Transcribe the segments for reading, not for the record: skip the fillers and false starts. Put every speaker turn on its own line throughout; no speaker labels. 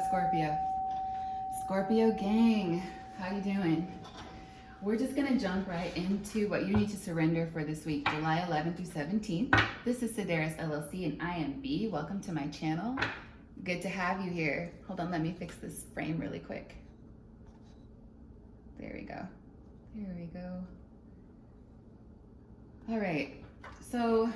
Scorpio? Scorpio gang, how you doing? We're just gonna jump right into what you need to surrender for this week, July 11th through 17th. This is Sagittarius LLC and I am B. Welcome to my channel. Good to have you here. Hold on, let me fix this frame really quick. There we go. There we go. All right, so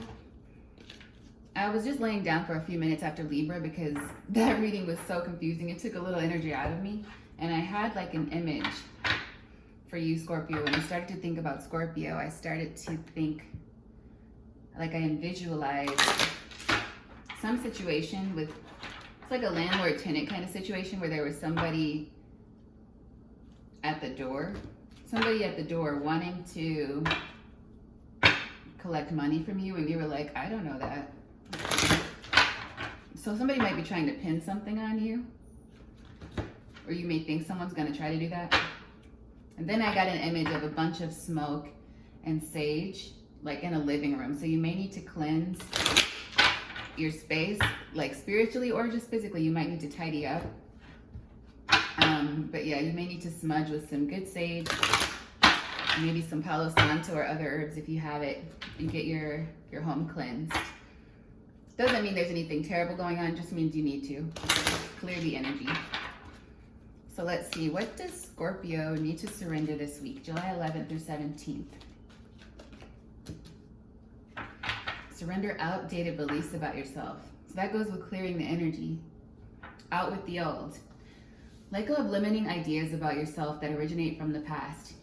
I was just laying down for a few minutes after Libra because that reading was so confusing. It took a little energy out of me. And I had like an image for you, Scorpio. When I started to think about Scorpio, I started to think, like I visualized some situation with, it's like a landlord-tenant kind of situation where there was somebody at the door wanting to collect money from you, and you were like, I don't know that. So somebody might be trying to pin something on you, or you may think someone's going to try to do that. And then I got an image of a bunch of smoke and sage, like in a living room. So you may need to cleanse your space, like spiritually or just physically. You might need to tidy up. But yeah, you may need to smudge with some good sage, maybe some Palo Santo or other herbs if you have it, and get your home cleansed. Doesn't mean there's anything terrible going on, just means you need to clear the energy. So let's see, what does Scorpio need to surrender this week, July 11th through 17th? Surrender outdated beliefs about yourself. So that goes with clearing the energy. Out with the old. Let go of limiting ideas about yourself that originate from the past.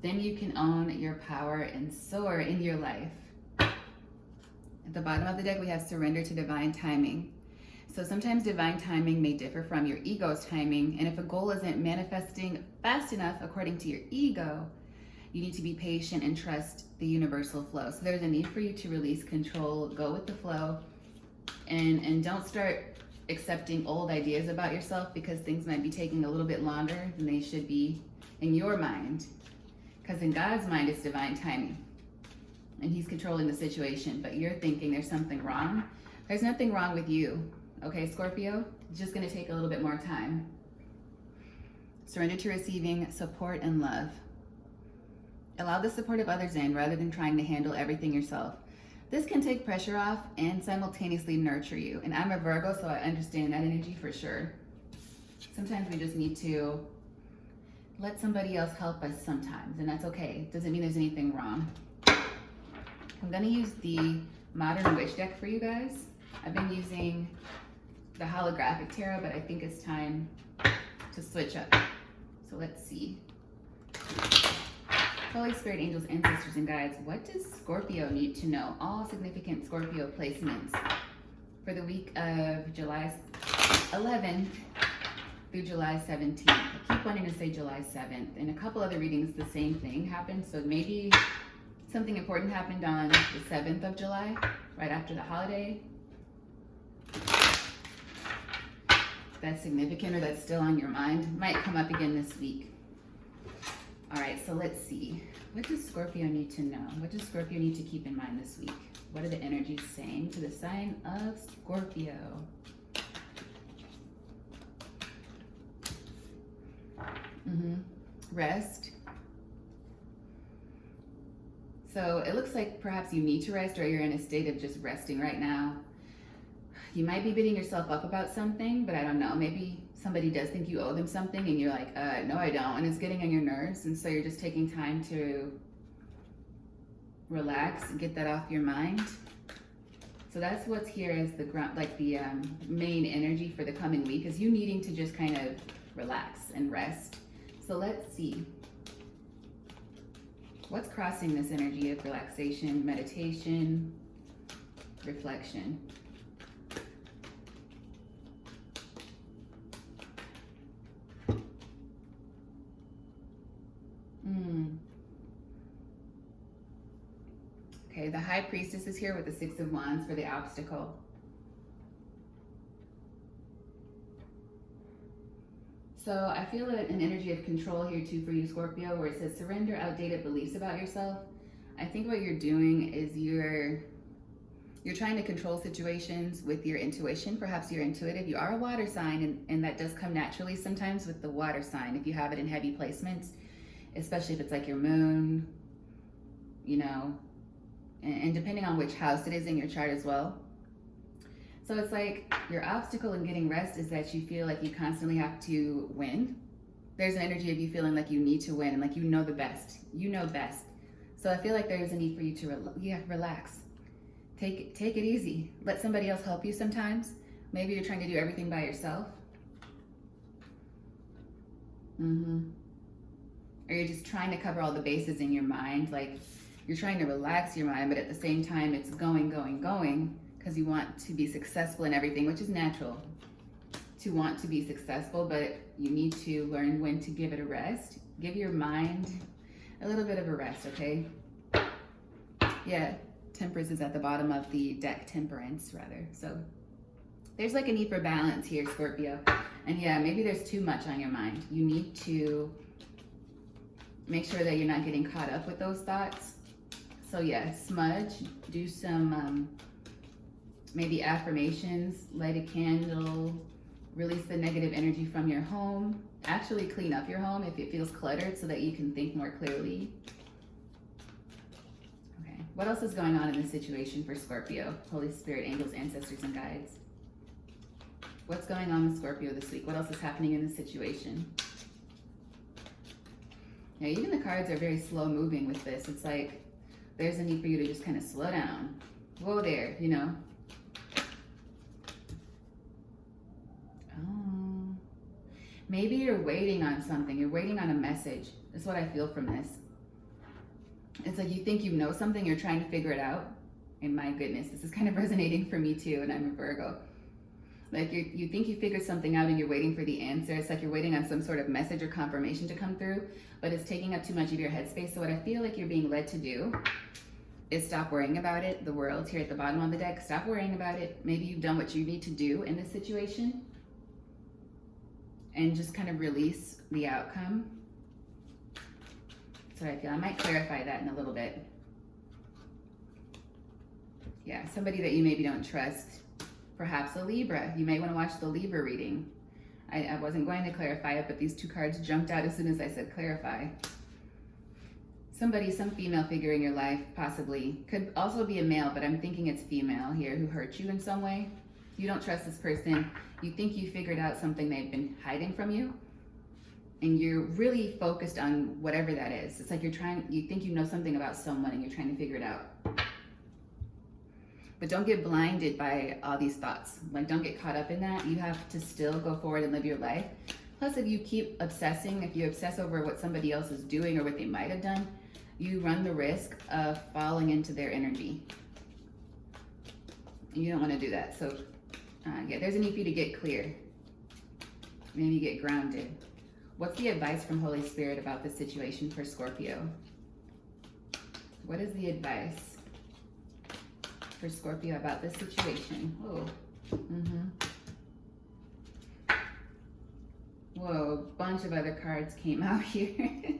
Then you can own your power and soar in your life. At the bottom of the deck, we have surrender to divine timing. So sometimes divine timing may differ from your ego's timing, and if a goal isn't manifesting fast enough according to your ego, you need to be patient and trust the universal flow. So there's a need for you to release control, go with the flow, and don't start accepting old ideas about yourself because things might be taking a little bit longer than they should be in your mind. Because in God's mind, it's divine timing. And he's controlling the situation, but you're thinking there's something wrong. There's nothing wrong with you, okay, Scorpio? It's just gonna take a little bit more time. Surrender to receiving support and love. Allow the support of others in rather than trying to handle everything yourself. This can take pressure off and simultaneously nurture you. And I'm a Virgo, so I understand that energy for sure. Sometimes we just need to let somebody else help us sometimes, and that's okay. Doesn't mean there's anything wrong. I'm gonna use the Modern Witch deck for you guys. I've been using the holographic tarot, but I think it's time to switch up. So let's see. Holy Spirit, angels, ancestors, and guides, what does Scorpio need to know? All significant Scorpio placements for the week of July 11th through July 17th. I keep wanting to say July 7th. In a couple other readings, the same thing happened. So maybe something important happened on the 7th of July, right after the holiday. That's significant or that's still on your mind. Might come up again this week. All right, so let's see. What does Scorpio need to know? What does Scorpio need to keep in mind this week? What are the energies saying to the sign of Scorpio? Rest. So it looks like perhaps you need to rest, or you're in a state of just resting right now. You might be beating yourself up about something, but I don't know. Maybe somebody does think you owe them something and you're like, no, I don't. And it's getting on your nerves. And so you're just taking time to relax and get that off your mind. So that's what's here as the ground, like the main energy for the coming week, is you needing to just kind of relax and rest. So let's see. What's crossing this energy of relaxation, meditation, reflection? Okay, the High Priestess is here with the Six of Wands for the obstacle. So I feel an energy of control here too for you, Scorpio, where it says surrender outdated beliefs about yourself. I think what you're doing is you're You're trying to control situations with your intuition. Perhaps you're intuitive. You are a water sign, and that does come naturally sometimes with the water sign if you have it in heavy placements, especially if it's like your moon, you know, and depending on which house it is in your chart as well. So it's like your obstacle in getting rest is that you feel like you constantly have to win. There's an energy of you feeling like you need to win and like you know the best. You know best. So I feel like there's a need for you to relax. Take it easy. Let somebody else help you sometimes. Maybe you're trying to do everything by yourself. Or you're just trying to cover all the bases in your mind. Like you're trying to relax your mind, but at the same time it's going, because you want to be successful in everything, which is natural to want to be successful, but you need to learn when to give it a rest. Give your mind a little bit of a rest, okay? Yeah, Temperance is at the bottom of the deck, Temperance rather. So there's like a need for balance here, Scorpio. And yeah, maybe there's too much on your mind. You need to make sure that you're not getting caught up with those thoughts. So yeah, smudge, do some maybe affirmations, light a candle, release the negative energy from your home. Actually clean up your home if it feels cluttered so that you can think more clearly. Okay, what else is going on in this situation for Scorpio? Holy Spirit, angels, ancestors, and guides. What's going on with Scorpio this week? What else is happening in this situation? Yeah, even the cards are very slow moving with this. It's like there's a need for you to just kind of slow down. Whoa there, you know. Oh, maybe you're waiting on something. You're waiting on a message. That's what I feel from this. It's like you think you know something, you're trying to figure it out. And my goodness, this is kind of resonating for me too, and I'm a Virgo. Like you think you figured something out and you're waiting for the answer. It's like you're waiting on some sort of message or confirmation to come through, but it's taking up too much of your headspace. So what I feel like you're being led to do is stop worrying about it. The World here at the bottom of the deck, stop worrying about it. Maybe you've done what you need to do in this situation and just kind of release the outcome. So I feel I might clarify that in a little bit. Yeah, somebody that you maybe don't trust. Perhaps a Libra. You may want to watch the Libra reading. I wasn't going to clarify it, but these two cards jumped out as soon as I said clarify. Somebody, some female figure in your life, possibly. Could also be a male, but I'm thinking it's female here who hurt you in some way. You don't trust this person. You think you figured out something they've been hiding from you. And you're really focused on whatever that is. It's like you think you know something about someone and you're trying to figure it out. But don't get blinded by all these thoughts. Like, don't get caught up in that. You have to still go forward and live your life. Plus, if you keep obsessing, if you obsess over what somebody else is doing or what they might have done, you run the risk of falling into their energy. And you don't want to do that. So, yeah, there's a need for you to get clear. Maybe get grounded. What's the advice from Holy Spirit about this situation for Scorpio? What is the advice for Scorpio about this situation? Oh, Whoa, a bunch of other cards came out here.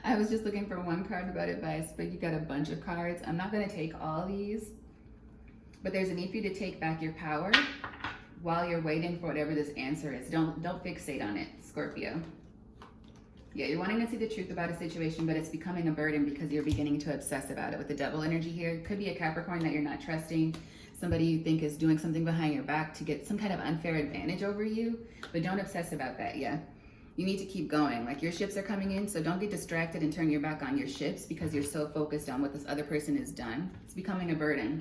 I was just looking for one card about advice, but you got a bunch of cards. I'm not going to take all these, but there's a need for you to take back your power while you're waiting for whatever this answer is. Don't fixate on it, Scorpio. Yeah, you're wanting to see the truth about a situation, but it's becoming a burden because you're beginning to obsess about it with the Devil energy here. It could be a Capricorn that you're not trusting, somebody you think is doing something behind your back to get some kind of unfair advantage over you, but don't obsess about that, yeah. You need to keep going. Like, your ships are coming in, so don't get distracted and turn your back on your ships because you're so focused on what this other person has done. It's becoming a burden.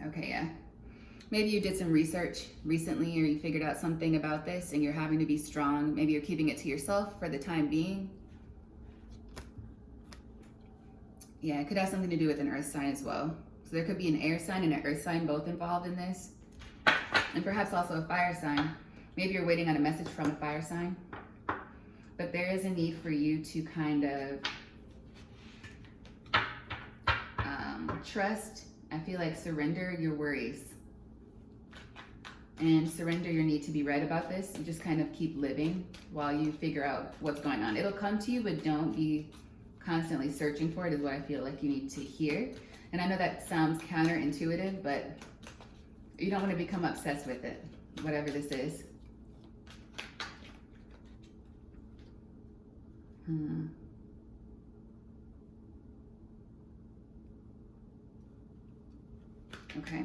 Okay, yeah. Maybe you did some research recently or you figured out something about this and you're having to be strong. Maybe you're keeping it to yourself for the time being. Yeah, it could have something to do with an earth sign as well. So there could be an air sign and an earth sign both involved in this. And perhaps also a fire sign. Maybe you're waiting on a message from a fire sign. But there is a need for you to kind of trust. I feel like surrender your worries. And surrender your need to be right about this. You just kind of keep living while you figure out what's going on. It'll come to you, but don't be constantly searching for it is what I feel like you need to hear. And I know that sounds counterintuitive, but you don't want to become obsessed with it, whatever this is. Okay,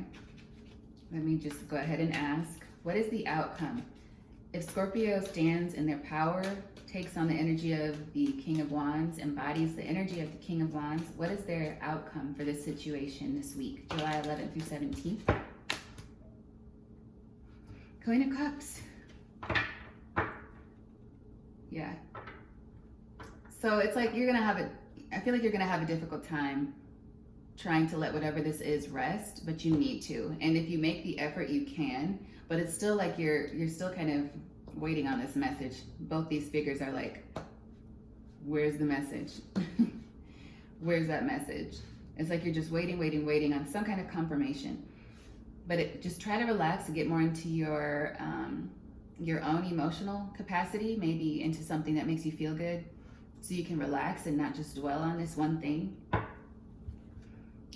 let me just go ahead and ask, what is the outcome? If Scorpio stands in their power, takes on the energy of the King of Wands, embodies the energy of the King of Wands, what is their outcome for this situation this week, July 11th through 17th? Queen of Cups. Yeah. So it's like you're gonna have I feel like you're gonna have a difficult time trying to let whatever this is rest, but you need to. And if you make the effort, you can, but it's still like you're still kind of waiting on this message. Both these figures are like, where's the message? Where's that message? It's like you're just waiting on some kind of confirmation. But just try to relax and get more into your own emotional capacity, maybe into something that makes you feel good, so you can relax and not just dwell on this one thing.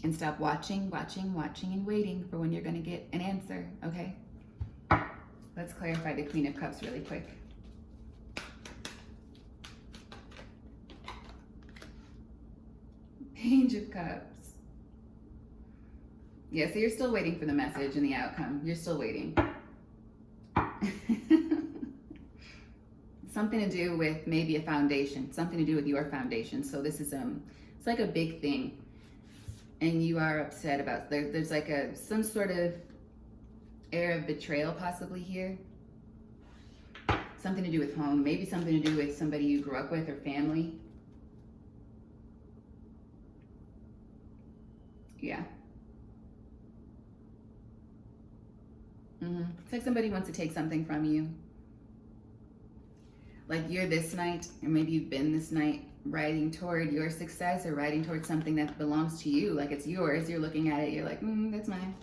And stop watching and waiting for when you're going to get an answer, okay? Let's clarify the Queen of Cups really quick. Page of Cups. Yeah, so you're still waiting for the message and the outcome. You're still waiting. Something to do with maybe a foundation, something to do with your foundation. So this is it's like a big thing, and you are upset about there's like some sort of air of betrayal possibly here. Something to do with home, maybe something to do with somebody you grew up with or family. Yeah. It's like somebody wants to take something from you. Like you're this night, or maybe you've been this night, riding toward your success or riding toward something that belongs to you, like it's yours. You're looking at it, you're like, that's mine.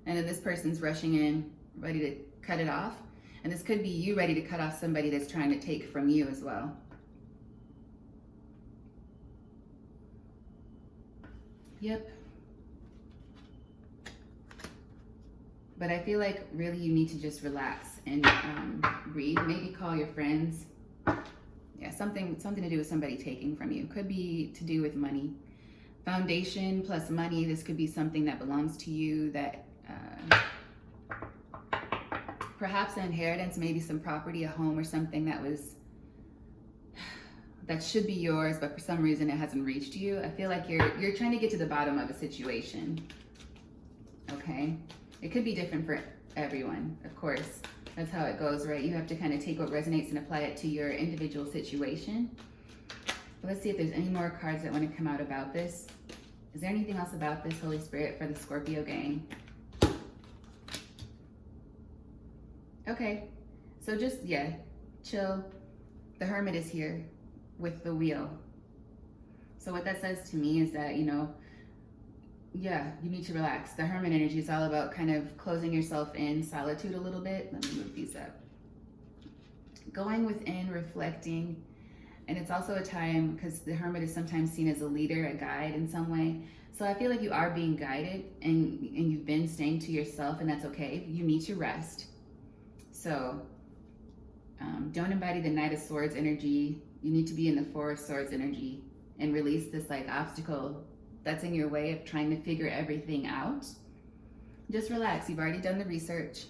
And then this person's rushing in, ready to cut it off. And this could be you ready to cut off somebody that's trying to take from you as well. Yep. But I feel like really you need to just relax and read. Maybe call your friends. Yeah, something to do with somebody taking from you. Could be to do with money. Foundation plus money. This could be something that belongs to you, that perhaps an inheritance, maybe some property, a home or something that should be yours, but for some reason it hasn't reached you. I feel like you're trying to get to the bottom of a situation. Okay? It could be different for everyone, of course. That's how it goes, right? You have to kind of take what resonates and apply it to your individual situation. But let's see if there's any more cards that want to come out about this. Is there anything else about this, Holy Spirit, for the Scorpio gang? Okay, so just, yeah, chill. The Hermit is here with the wheel. So what that says to me is that, yeah, you need to relax. The Hermit energy is all about kind of closing yourself in solitude a little bit. Let me move these up. Going within, reflecting. And it's also a time, because the Hermit is sometimes seen as a leader, a guide in some way. So I feel like you are being guided and you've been staying to yourself, and that's okay. You need to rest. So don't embody the Knight of Swords energy. You need to be in the Four of Swords energy and release this like obstacle that's in your way of trying to figure everything out. Just relax. You've already done the research.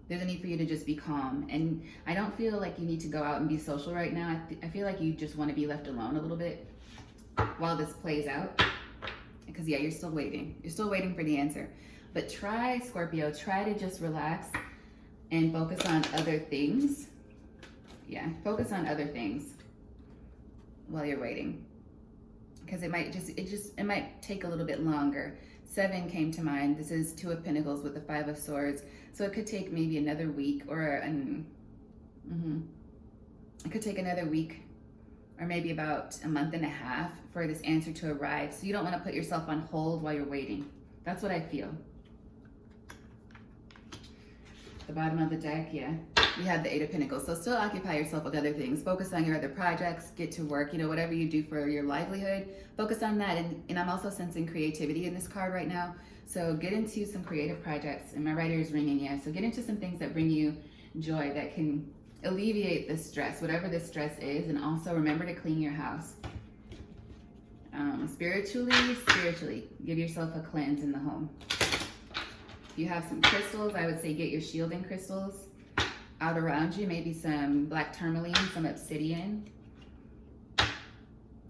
There's a need for you to just be calm. And I don't feel like you need to go out and be social right now. I feel like you just want to be left alone a little bit while this plays out. Because yeah, you're still waiting. You're still waiting for the answer. But try, Scorpio, try to just relax and focus on other things. Yeah, focus on other things while you're waiting. Because it might take a little bit longer. 7 came to mind. This is 2 of Pentacles with the 5 of Swords. So it could take maybe another week or it could take another week or maybe about a month and a half for this answer to arrive. So you don't want to put yourself on hold while you're waiting. That's what I feel. the bottom of the deck, yeah, you have the Eight of Pentacles. So still occupy yourself with other things. Focus on your other projects, get to work, you know, whatever you do for your livelihood, focus on that. And I'm also sensing creativity in this card right now. So get into some creative projects, and my writer is ringing, yeah. So get into some things that bring you joy, that can alleviate the stress, whatever this stress is. And also remember to clean your house. Spiritually, give yourself a cleanse in the home. If you have some crystals, I would say get your shielding crystals out around you. Maybe some black tourmaline, some obsidian,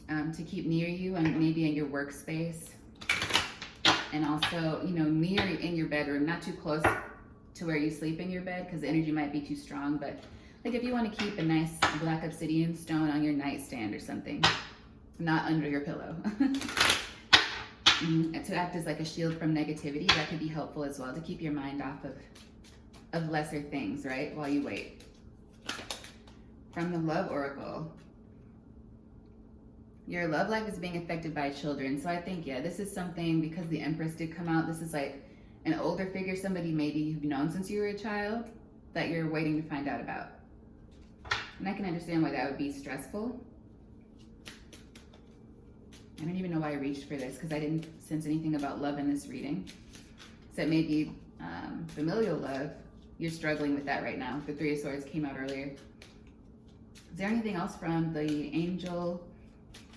to keep near you, and maybe in your workspace. And also, you know, near in your bedroom, not too close to where you sleep in your bed, because the energy might be too strong. But like if you want to keep a nice black obsidian stone on your nightstand or something, not under your pillow. To act as like a shield from negativity, that could be helpful as well, to keep your mind off of lesser things, right, while you wait. From the Love Oracle, your love life is being affected by children. So I think, yeah, this is something, because the Empress did come out, this is like an older figure, somebody maybe you've known since you were a child, that you're waiting to find out about. And I can understand why that would be stressful. I don't even know why I reached for this, because I didn't sense anything about love in this reading. So maybe familial love, you're struggling with that right now. The Three of Swords came out earlier. Is there anything else from the Angel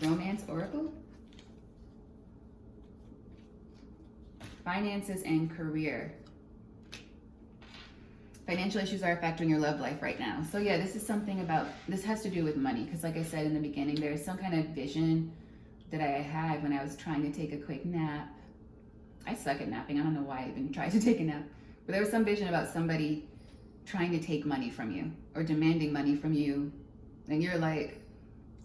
Romance Oracle? Finances and career. Financial issues are affecting your love life right now. So yeah, this is something about, this has to do with money, because like I said in the beginning, there is some kind of vision that I had when I was trying to take a quick nap. I suck at napping. I don't know why I even tried to take a nap. But there was some vision about somebody trying to take money from you or demanding money from you. And you're like,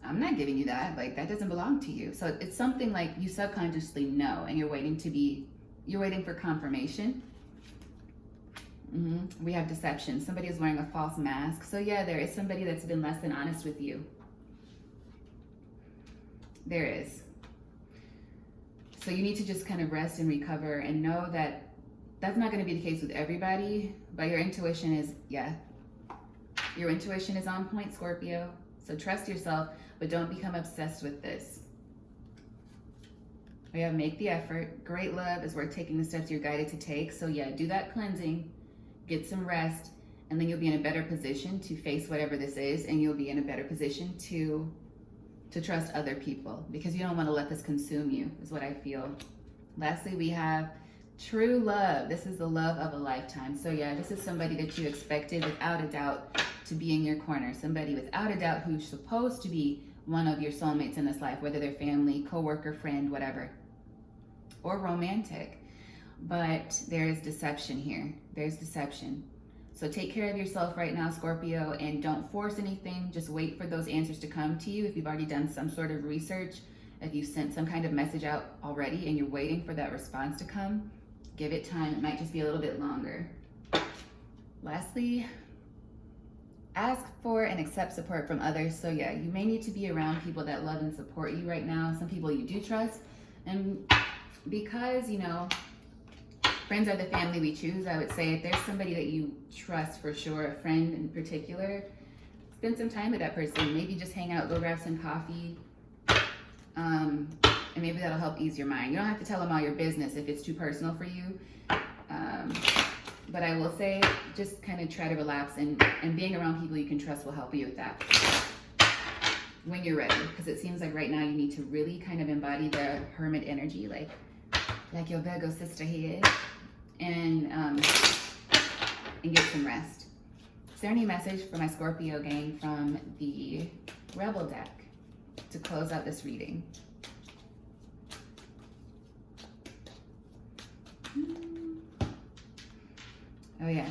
I'm not giving you that. Like, that doesn't belong to you. So it's something like you subconsciously know, and you're waiting for confirmation. We have deception. Somebody is wearing a false mask. So yeah, there is somebody that's been less than honest with you. There is. So you need to just kind of rest and recover, and know that that's not going to be the case with everybody, but your intuition is, yeah. Your intuition is on point, Scorpio. So trust yourself, but don't become obsessed with this. We have make the effort. Great love is worth taking the steps you're guided to take. So yeah, do that cleansing, get some rest, and then you'll be in a better position to face whatever this is, and you'll be in a better position to trust other people, because you don't want to let this consume you, is what I feel. Lastly, we have true love. This is the love of a lifetime. So yeah, this is somebody that you expected without a doubt to be in your corner. Somebody without a doubt who's supposed to be one of your soulmates in this life, whether they're family, coworker, friend, whatever, or romantic. But there is deception here. There's deception. So take care of yourself right now, Scorpio, and don't force anything. Just wait for those answers to come to you. If you've already done some sort of research, if you've sent some kind of message out already and you're waiting for that response to come, give it time. It might just be a little bit longer. Lastly, ask for and accept support from others. So yeah, you may need to be around people that love and support you right now. Some people you do trust. And because, you know, friends are the family we choose, I would say if there's somebody that you trust for sure, a friend in particular, spend some time with that person. Maybe just hang out, go grab some coffee, and maybe that'll help ease your mind. You don't have to tell them all your business if it's too personal for you. But I will say, just kind of try to relax, and being around people you can trust will help you with that when you're ready. Because it seems like right now you need to really kind of embody the hermit energy, like your Virgo sister here, and get some rest. Is there any message for my Scorpio gang from the Rebel deck to close out this reading? Oh yeah.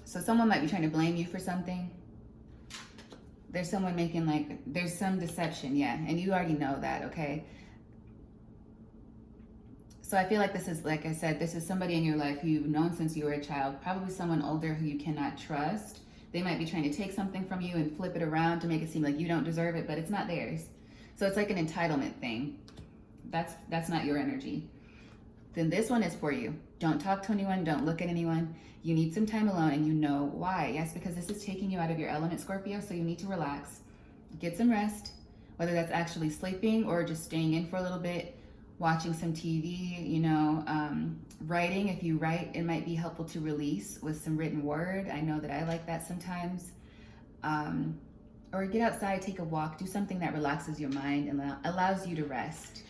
So someone might be trying to blame you for something. There's someone making there's some deception, yeah, and you already know that, okay? So I feel like this is, like I said, this is somebody in your life who you've known since you were a child, probably someone older who you cannot trust. They might be trying to take something from you and flip it around to make it seem like you don't deserve it, but it's not theirs. So it's like an entitlement thing. That's not your energy. then this one is for you. Don't talk to anyone. Don't look at anyone. You need some time alone, and you know why. Yes, because this is taking you out of your element, Scorpio, so you need to relax. Get some rest, whether that's actually sleeping or just staying in for a little bit, watching some TV, you know, writing. If you write, it might be helpful to release with some written word. I know that I like that sometimes. Or get outside, take a walk, do something that relaxes your mind and allows you to rest.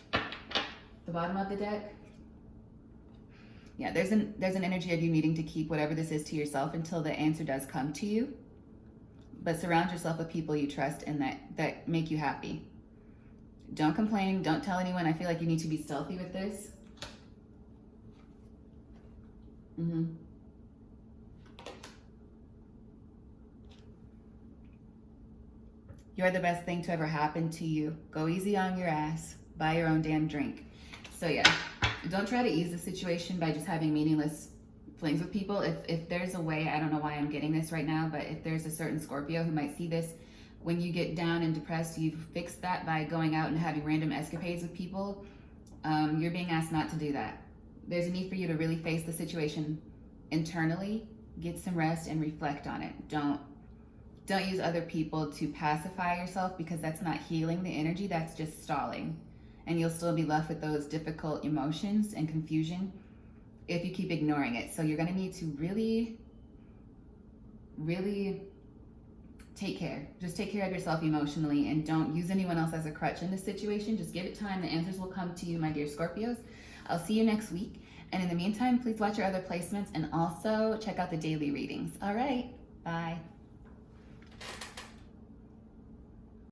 The bottom of the deck. Yeah, there's an energy of you needing to keep whatever this is to yourself until the answer does come to you. But surround yourself with people you trust and that make you happy. Don't complain. Don't tell anyone. I feel like you need to be stealthy with this. You're the best thing to ever happen to you. Go easy on your ass. Buy your own damn drink. So yeah, don't try to ease the situation by just having meaningless flings with people. If there's a way, I don't know why I'm getting this right now, but if there's a certain Scorpio who might see this, when you get down and depressed, you fix that by going out and having random escapades with people. You're being asked not to do that. There's a need for you to really face the situation internally, get some rest, and reflect on it. Don't use other people to pacify yourself, because that's not healing the energy, that's just stalling. And you'll still be left with those difficult emotions and confusion if you keep ignoring it. So you're gonna need to really, really take care. Just take care of yourself emotionally, and don't use anyone else as a crutch in this situation. Just give it time. The answers will come to you, my dear Scorpios. I'll see you next week. And in the meantime, please watch your other placements and also check out the daily readings. All right, bye.